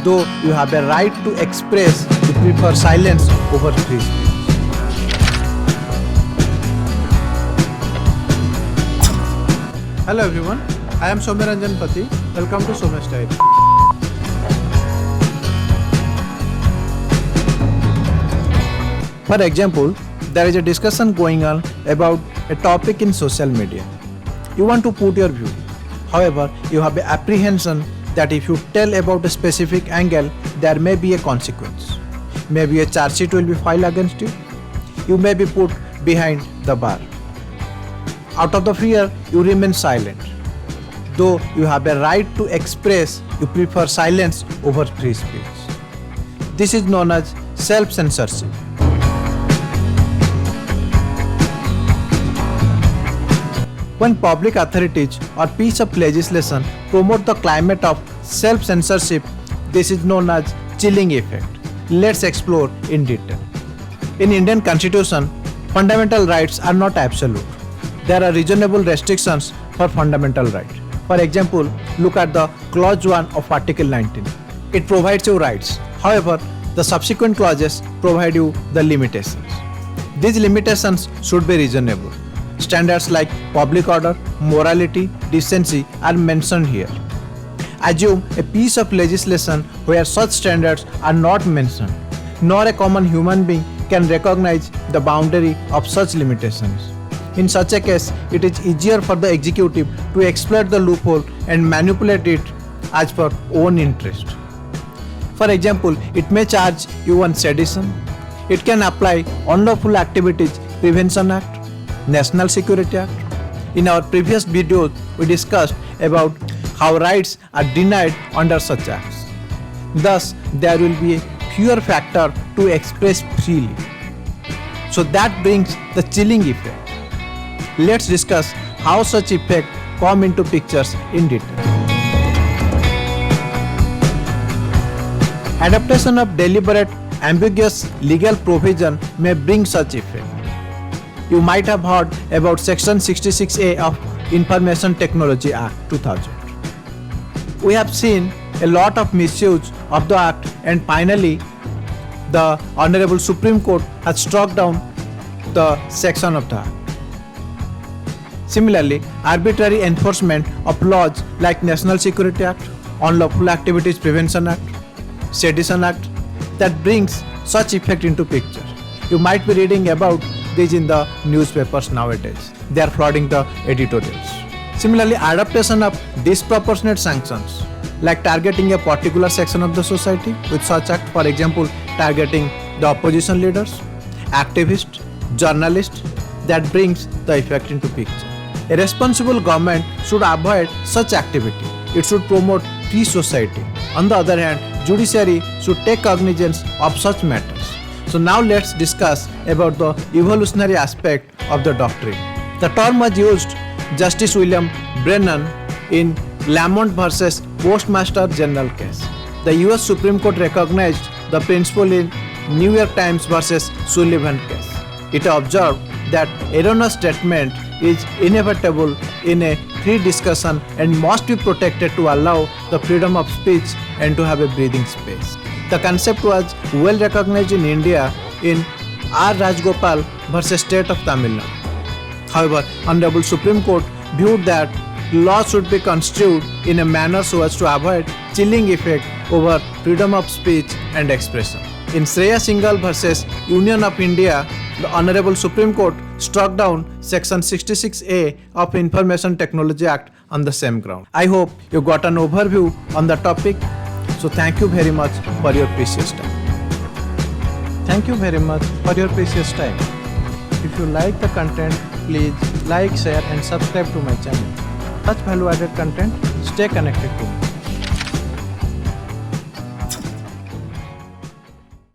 Though you have a right to express, you prefer silence over free speech. Hello everyone, I am Soumyaranjan Pati. Welcome to Soumya's Diary. For example, there is a discussion going on about a topic in social media. You want to put your view. However, you have an apprehension that if you tell about a specific angle, there may be a consequence. Maybe a charge sheet will be filed against you. You may be put behind the bar. Out of the fear, you remain silent. Though you have a right to express, you prefer silence over free speech. This is known as self-censorship. When public authorities or piece of legislation promote the climate of self-censorship, this is known as chilling effect. Let's explore in detail. In Indian Constitution, fundamental rights are not absolute. There are reasonable restrictions for fundamental rights. For example, look at the Clause 1 of Article 19. It provides you rights. However, the subsequent clauses provide you the limitations. These limitations should be reasonable. Standards like public order, morality, decency are mentioned here. Assume a piece of legislation where such standards are not mentioned, nor a common human being can recognize the boundary of such limitations. In such a case, it is easier for the executive to exploit the loophole and manipulate it as per own interest. For example, it may charge you on sedition. It can apply Unlawful Activities Prevention Act, National Security Act. In our previous videos, we discussed about how rights are denied under such acts. Thus, there will be a fewer factor to express freely. So that brings the chilling effect. Let's discuss how such effect come into pictures in detail. Adaptation of deliberate, ambiguous legal provision may bring such effect. You might have heard about Section 66A of Information Technology Act 2000. We have seen a lot of misuse of the Act, and finally, the Honorable Supreme Court has struck down the section of the Act. Similarly, arbitrary enforcement of laws like National Security Act, Unlawful Activities Prevention Act, Sedition Act, that brings such effect into picture. You might be reading about this in the newspapers nowadays. They are flooding the editorials. Similarly, adaptation of disproportionate sanctions, like targeting a particular section of the society with such act, for example, targeting the opposition leaders, activists, journalists, that brings the effect into picture. A responsible government should avoid such activity. It should promote free society. On the other hand, judiciary should take cognizance of such matters. So now let's discuss about the evolutionary aspect of the doctrine. The term was used Justice William Brennan in Lamont versus Postmaster General case. The US Supreme Court recognized the principle in New York Times versus Sullivan case. It observed that erroneous statement is inevitable in a free discussion and must be protected to allow the freedom of speech and to have a breathing space. The concept was well recognized in India in R. Rajgopal versus State of Tamil Nadu. However, Honorable Supreme Court viewed that law should be construed in a manner so as to avoid chilling effect over freedom of speech and expression. In Shreya Singhal versus Union of India, the Honorable Supreme Court struck down Section 66A of Information Technology Act on the same ground. I hope you got an overview on the topic. So thank you very much for your precious time. Thank you very much for your precious time. If you like the content, please like, share and subscribe to my channel. Such value-added content, stay connected to me.